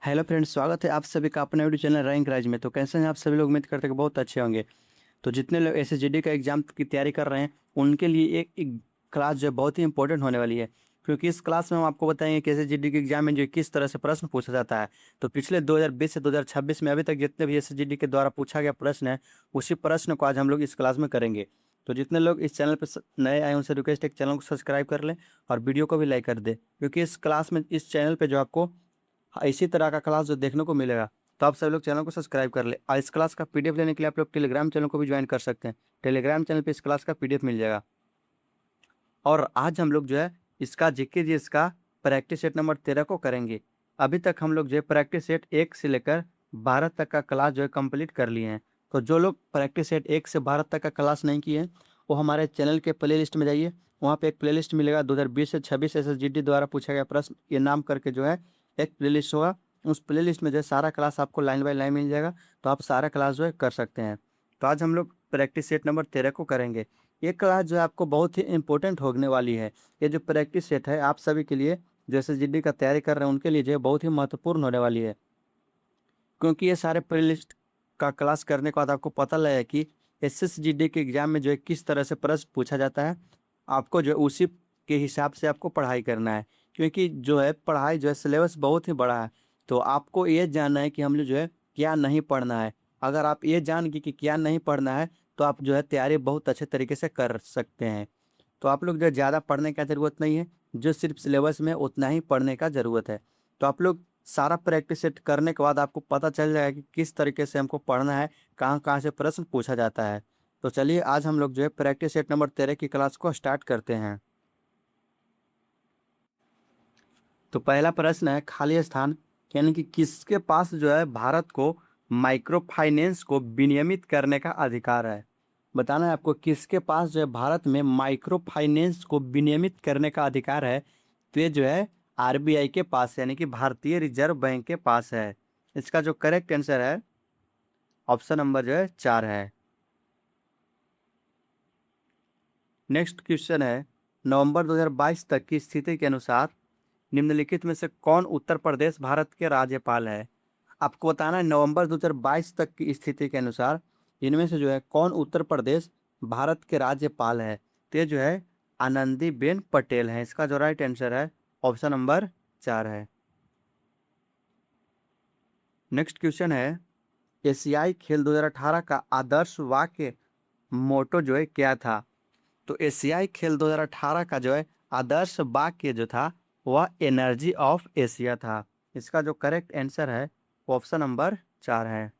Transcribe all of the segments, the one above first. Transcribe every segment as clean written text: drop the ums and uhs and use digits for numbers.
Hello friends, स्वागत है आप सभी का अपने यूट्यूब चैनल रैंक राइज में। तो कैसे हैं आप सभी लोग? उम्मीद करते हैं कि बहुत अच्छे होंगे। तो जितने लोग एसएसजीडी का एग्जाम की तैयारी कर रहे हैं उनके लिए एक क्लास जो है बहुत ही इंपॉर्टेंट होने वाली है, क्योंकि इस क्लास में हम आपको बताएंगे कि एसएसजीडी के एग्जाम में जो किस तरह से प्रश्न पूछा जाता है। तो पिछले 2020 से 2026 में अभी तक जितने भी एसएसजीडी के द्वारा पूछा गया प्रश्न है उसी प्रश्न को आज हम लोग इस क्लास में करेंगे। तो जितने लोग इस चैनल पर नए आए उनसे रिक्वेस्ट है कि चैनल को सब्सक्राइब कर लें और वीडियो को भी लाइक कर दें, क्योंकि इस क्लास में इस चैनल पर जो आपको इसी तरह का क्लास जो देखने को मिलेगा। तो आप सभी लोग चैनल को सब्सक्राइब कर ले और इस क्लास का पीडीएफ लेने के लिए आप लोग टेलीग्राम चैनल को भी ज्वाइन कर सकते हैं। टेलीग्राम चैनल पे इस क्लास का पीडीएफ मिल जाएगा। और आज हम लोग जो है इसका जीके जी इसका प्रैक्टिस सेट नंबर 13 को करेंगे। अभी तक हम लोग जो है प्रैक्टिस सेट 1 से लेकर 12 तक का क्लास जो है कंप्लीट कर लिए हैं। तो जो लोग प्रैक्टिस सेट 1 से 12 तक का क्लास नहीं किए हैं वो हमारे चैनल के प्ले लिस्ट में जाइए। वहाँ पे एक प्ले लिस्ट मिलेगा 2020 से 26 एसएसजीडी द्वारा पूछा गया प्रश्न ये नाम करके जो है एक प्ले लिस्ट होगा। उस प्ले लिस्ट में जो है सारा क्लास आपको लाइन बाय लाइन मिल जाएगा। तो आप सारा क्लास जो है कर सकते हैं। तो आज हम लोग प्रैक्टिस सेट नंबर 13 को करेंगे। ये क्लास जो है आपको बहुत ही इंपॉर्टेंट होने वाली है। ये जो प्रैक्टिस सेट है आप सभी के लिए जो एसएसजीडी का तैयारी कर रहे हैं उनके लिए जो है बहुत ही महत्वपूर्ण होने वाली है, क्योंकि ये सारे प्ले लिस्ट का क्लास करने के बाद आपको पता लगेगा कि एसएसजीडी के एग्जाम में जो है किस तरह से प्रश्न पूछा जाता है। आपको जो है उसी के हिसाब से आपको पढ़ाई करना है, क्योंकि जो है पढ़ाई जो है सिलेबस बहुत ही बड़ा है। तो आपको ये जानना है कि हम लोग जो है क्या नहीं पढ़ना है। अगर आप ये जान गए कि क्या नहीं पढ़ना है तो आप जो है तैयारी बहुत अच्छे तरीके से कर सकते हैं। तो आप लोग जो ज़्यादा पढ़ने का ज़रूरत नहीं है, जो सिर्फ सिलेबस में उतना ही पढ़ने का ज़रूरत है। तो आप लोग सारा प्रैक्टिस सेट करने के बाद आपको पता चल जाएगा कि किस तरीके से हमको पढ़ना है, कहाँ कहाँ से प्रश्न पूछा जाता है। तो चलिए आज हम लोग जो है प्रैक्टिस सेट नंबर 13 की क्लास को स्टार्ट करते हैं। तो पहला प्रश्न है खाली स्थान, यानी कि किसके पास जो है भारत को माइक्रो फाइनेंस को विनियमित करने का अधिकार है। बताना है आपको किसके पास जो है भारत में माइक्रो फाइनेंस को विनियमित करने का अधिकार है। तो ये जो है आरबीआई के पास यानी कि भारतीय रिजर्व बैंक के पास है। इसका जो करेक्ट आंसर है ऑप्शन नंबर जो है 4 है। नेक्स्ट क्वेश्चन है नवंबर 2022 तक की स्थिति के अनुसार निम्नलिखित में से कौन उत्तर प्रदेश भारत के राज्यपाल है। आपको बताना है नवंबर 2022 तक की स्थिति के अनुसार इनमें से जो है कौन उत्तर प्रदेश भारत के राज्यपाल है। तो ये जो है आनंदीबेन पटेल है। इसका जो राइट आंसर है ऑप्शन नंबर 4 है। नेक्स्ट क्वेश्चन है एशियाई खेल 2018 का आदर्श वाक्य मोटो जो है क्या था। तो एशियाई खेल 2018 का जो है आदर्श वाक्य जो था वह एनर्जी ऑफ एशिया था। इसका जो करेक्ट आंसर है वो ऑप्शन नंबर 4 है।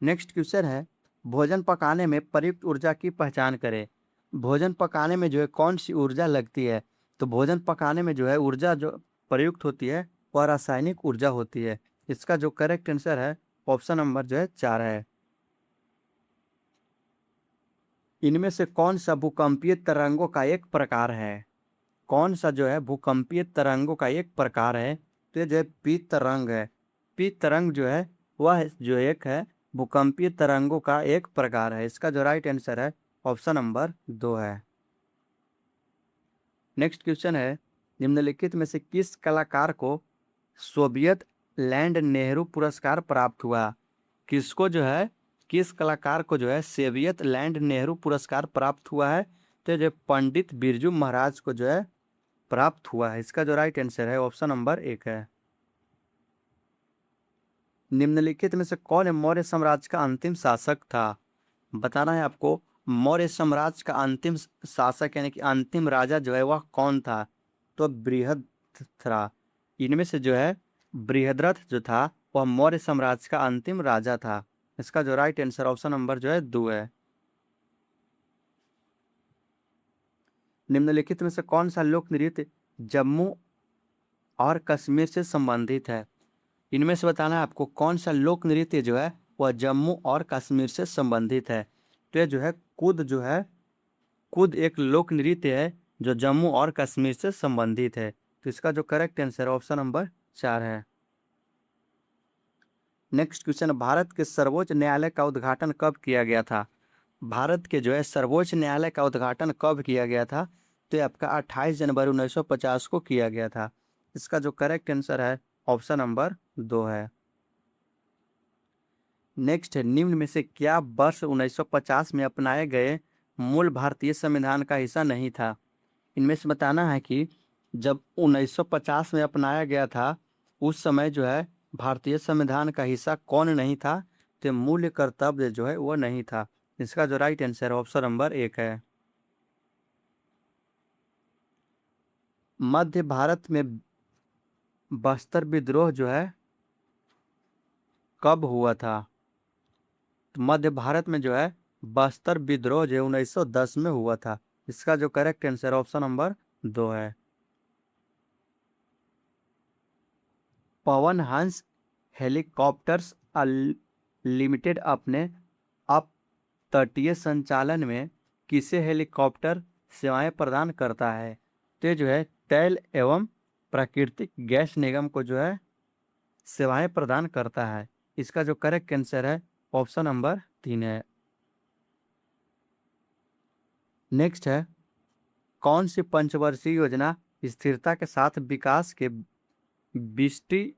नेक्स्ट क्वेश्चन है भोजन पकाने में प्रयुक्त ऊर्जा की पहचान करें। भोजन पकाने में जो है कौन सी ऊर्जा लगती है। तो भोजन पकाने में जो है ऊर्जा जो प्रयुक्त होती है वह रासायनिक ऊर्जा होती है। इसका जो करेक्ट आंसर है ऑप्शन नंबर जो है 4 है। इनमें से कौन सा भूकंपीय तरंगों का एक प्रकार है। कौन सा जो है भूकंपीय तरंगों का एक प्रकार है। तो ये जो है पी तरंग है। पी तरंग जो है वह जो एक है भूकंपीय तरंगों का एक प्रकार है। इसका जो राइट आंसर है ऑप्शन नंबर 2 है। नेक्स्ट क्वेश्चन है निम्नलिखित में से किस कलाकार को सोवियत लैंड नेहरू पुरस्कार प्राप्त हुआ। किसको जो है किस कलाकार को जो है सोवियत लैंड नेहरू पुरस्कार प्राप्त हुआ है। तो जो पंडित बिरजू महाराज को जो है प्राप्त हुआ है। इसका जो राइट आंसर है ऑप्शन नंबर 1 है। निम्नलिखित में से कौन मौर्य साम्राज्य का अंतिम शासक था। बताना है आपको मौर्य साम्राज्य का अंतिम शासक यानी कि अंतिम राजा जो है वह कौन था। तो बृहद्रथ। इनमें से जो है बृहद्रथ जो था वह मौर्य साम्राज्य का अंतिम राजा था। इसका जो राइट आंसर ऑप्शन नंबर जो है 2 है। निम्नलिखित में से कौन सा लोक नृत्य जम्मू और कश्मीर से संबंधित है। इनमें से बताना है आपको कौन सा लोक नृत्य जो है वह जम्मू और कश्मीर से संबंधित है। तो ये जो है कुद एक लोक नृत्य है जो जम्मू और कश्मीर से संबंधित है। तो इसका जो करेक्ट आंसर ऑप्शन नंबर 4 है। नेक्स्ट क्वेश्चन भारत के सर्वोच्च न्यायालय का उद्घाटन कब किया गया था। भारत के जो है सर्वोच्च न्यायालय का उद्घाटन कब किया गया था। तो ये आपका 28 जनवरी 1950 को किया गया था। इसका जो करेक्ट आंसर है ऑप्शन नंबर 2 है। नेक्स्ट है, निम्न में से क्या वर्ष 1950 में अपनाए गए मूल भारतीय संविधान का हिस्सा नहीं था? इनमें से बताना है कि जब 1950 में अपनाया गया था उस समय जो है भारतीय संविधान का हिस्सा कौन नहीं था? तो मूल कर्तव्य जो है वो नहीं था। इसका जो राइट आंसर ऑप्शन नंबर 1 है। मध्य भारत में बस्तर विद्रोह जो है कब हुआ था? तो मध्य भारत में जो है बस्तर विद्रोह जो 1910 में हुआ था। इसका जो करेक्ट आंसर ऑप्शन नंबर 2 है। पवन हंस हेलीकॉप्टर्स लिमिटेड अपने अप तटीय संचालन में किसे हेलीकॉप्टर सेवाएं प्रदान करता है? तो ये जो है तेल एवं प्राकृतिक गैस निगम को जो है सेवाएं प्रदान करता है। इसका जो करेक्ट आंसर है ऑप्शन नंबर 3 है। नेक्स्ट है, कौन सी पंचवर्षीय योजना स्थिरता के साथ विकास के विष्टि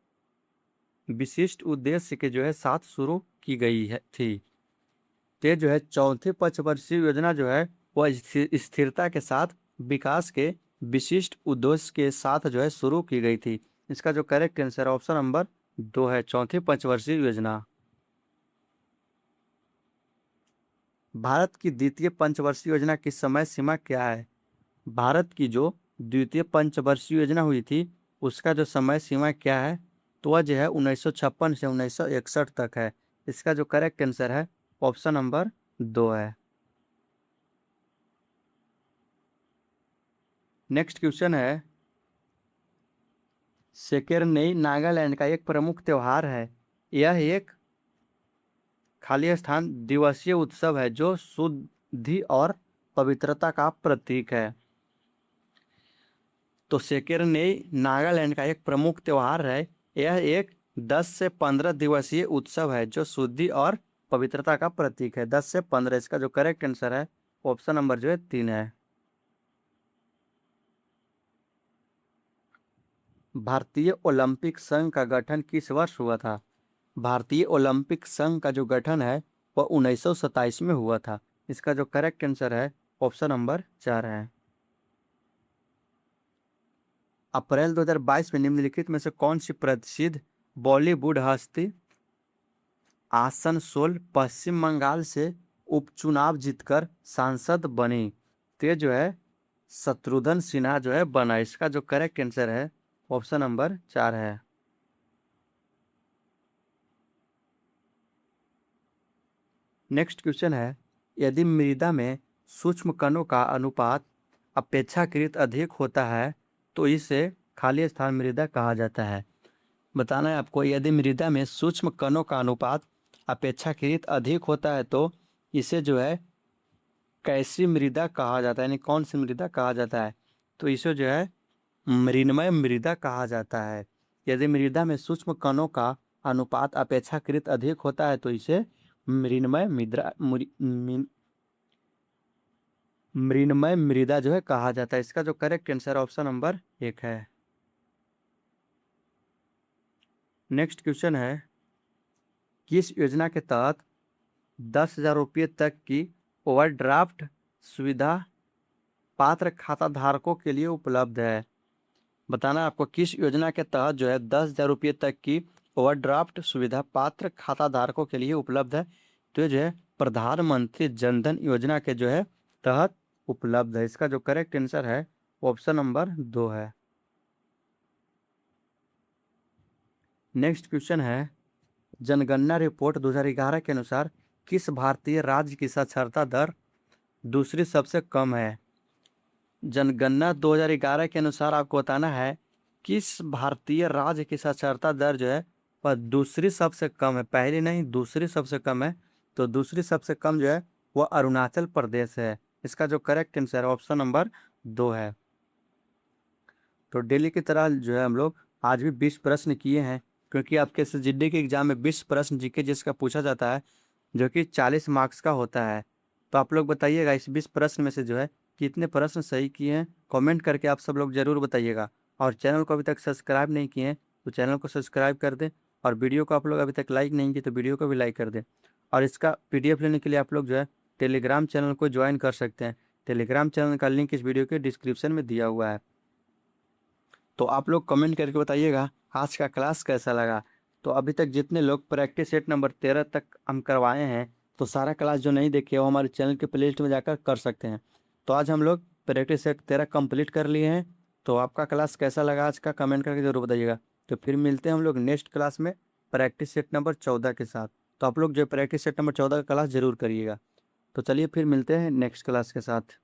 विशिष्ट उद्देश्य के जो है साथ शुरू की गई है थी? तो जो है चौथी पंचवर्षीय योजना जो है वह स्थिरता के साथ विकास के विशिष्ट उद्देश्य के साथ जो है शुरू की गई थी। इसका जो करेक्ट आंसर ऑप्शन नंबर 2 है, चौथी पंचवर्षीय योजना। भारत की द्वितीय पंचवर्षीय योजना की समय सीमा क्या है? भारत की जो द्वितीय पंचवर्षीय योजना हुई थी उसका जो समय सीमा क्या है? तो वह जो है 1956 से 1961 तक है। इसका जो करेक्ट आंसर है ऑप्शन नंबर 2 है। नेक्स्ट क्वेश्चन है, सेकेरनेई नागालैंड का एक प्रमुख त्योहार है। यह एक खाली स्थान दिवसीय उत्सव है जो शुद्धि और पवित्रता का प्रतीक है। तो सेकेरनेई नागालैंड का एक प्रमुख त्योहार है। यह एक 10 से 15 दिवसीय उत्सव है जो शुद्धि और पवित्रता का प्रतीक है। 10 से 15, इसका जो करेक्ट आंसर है ऑप्शन नंबर जो है 3 है। भारतीय ओलंपिक संघ का गठन किस वर्ष हुआ था? भारतीय ओलंपिक संघ का जो गठन है वह 1927 में हुआ था। इसका जो करेक्ट आंसर है ऑप्शन नंबर 4 है। अप्रैल 2022 में निम्नलिखित में से कौन सी प्रसिद्ध बॉलीवुड हस्ती आसनसोल पश्चिम बंगाल से उपचुनाव जीतकर सांसद बनी? तो ये जो है शत्रुघ्न सिन्हा जो है बना। इसका जो करेक्ट आंसर है ऑप्शन नंबर 4 है। नेक्स्ट क्वेश्चन है, यदि मृदा में सूक्ष्म कणों का अनुपात अपेक्षाकृत अधिक होता है तो इसे खाली स्थान मृदा कहा जाता है। बताना है आपको, यदि मृदा में सूक्ष्म कणों का अनुपात अपेक्षाकृत अधिक होता है तो इसे जो है कैसी मृदा कहा जाता है, यानी कौन सी मृदा कहा जाता है? तो इसे जो है मृण्मय मृदा कहा जाता है। यदि मृदा में सूक्ष्म कणों का अनुपात अपेक्षाकृत अधिक होता है तो इसे मृण्मय मृण्मय मृदा जो है कहा जाता है। इसका जो करेक्ट आंसर ऑप्शन नंबर 1 है। नेक्स्ट क्वेश्चन है, किस योजना के तहत 10,000 रुपये तक की ओवरड्राफ्ट सुविधा पात्र खाता धारकों के लिए उपलब्ध है? बताना आपको किस योजना के तहत जो है 10,000 रुपये तक की ओवरड्राफ्ट सुविधा पात्र खाता धारकों के लिए उपलब्ध है? तो जो है प्रधानमंत्री जनधन योजना के जो है तहत उपलब्ध है। इसका जो करेक्ट आंसर है ऑप्शन नंबर 2 है। नेक्स्ट क्वेश्चन है, जनगणना रिपोर्ट 2011 के अनुसार किस भारतीय राज्य की साक्षरता दर दूसरी सबसे कम है? जनगणना 2011 के अनुसार आपको बताना है किस भारतीय राज्य की साक्षरता दर जो है वह दूसरी सबसे कम है, पहली नहीं दूसरी सबसे कम है। तो दूसरी सबसे कम जो है वह अरुणाचल प्रदेश है। इसका जो करेक्ट आंसर है ऑप्शन नंबर 2 है। तो डेली की तरह जो है हम लोग आज भी 20 प्रश्न किए हैं, क्योंकि आपके एसएसजीडी के एग्जाम में 20 प्रश्न जीके जिसका पूछा जाता है जो कि 40 मार्क्स का होता है। तो आप लोग बताइएगा इस 20 प्रश्न में से जो है कितने प्रश्न सही किए हैं, कमेंट करके आप सब लोग जरूर बताइएगा। और चैनल को अभी तक सब्सक्राइब नहीं किए हैं तो चैनल को सब्सक्राइब कर दें, और वीडियो को आप लोग अभी तक लाइक नहीं किए तो वीडियो को भी लाइक कर दें। और इसका PDF लेने के लिए आप लोग जो है टेलीग्राम चैनल को ज्वाइन कर सकते हैं। टेलीग्राम चैनल का लिंक इस वीडियो के डिस्क्रिप्शन में दिया हुआ है। तो आप लोग कमेंट करके बताइएगा आज का क्लास कैसा लगा। तो अभी तक जितने लोग प्रैक्टिस सेट नंबर 13 तक हम करवाए हैं, तो सारा क्लास जो नहीं देखे वो हमारे चैनल के प्लेलिस्ट में जाकर कर सकते हैं। तो आज हम लोग प्रैक्टिस सेट 13 कंप्लीट कर लिए हैं। तो आपका क्लास कैसा लगा आज का कमेंट करके ज़रूर बताइएगा। तो फिर मिलते हैं हम लोग नेक्स्ट क्लास में प्रैक्टिस सेट नंबर 14 के साथ। तो आप लोग जो प्रैक्टिस सेट नंबर 14 का क्लास ज़रूर करिएगा। तो चलिए फिर मिलते हैं नेक्स्ट क्लास के साथ।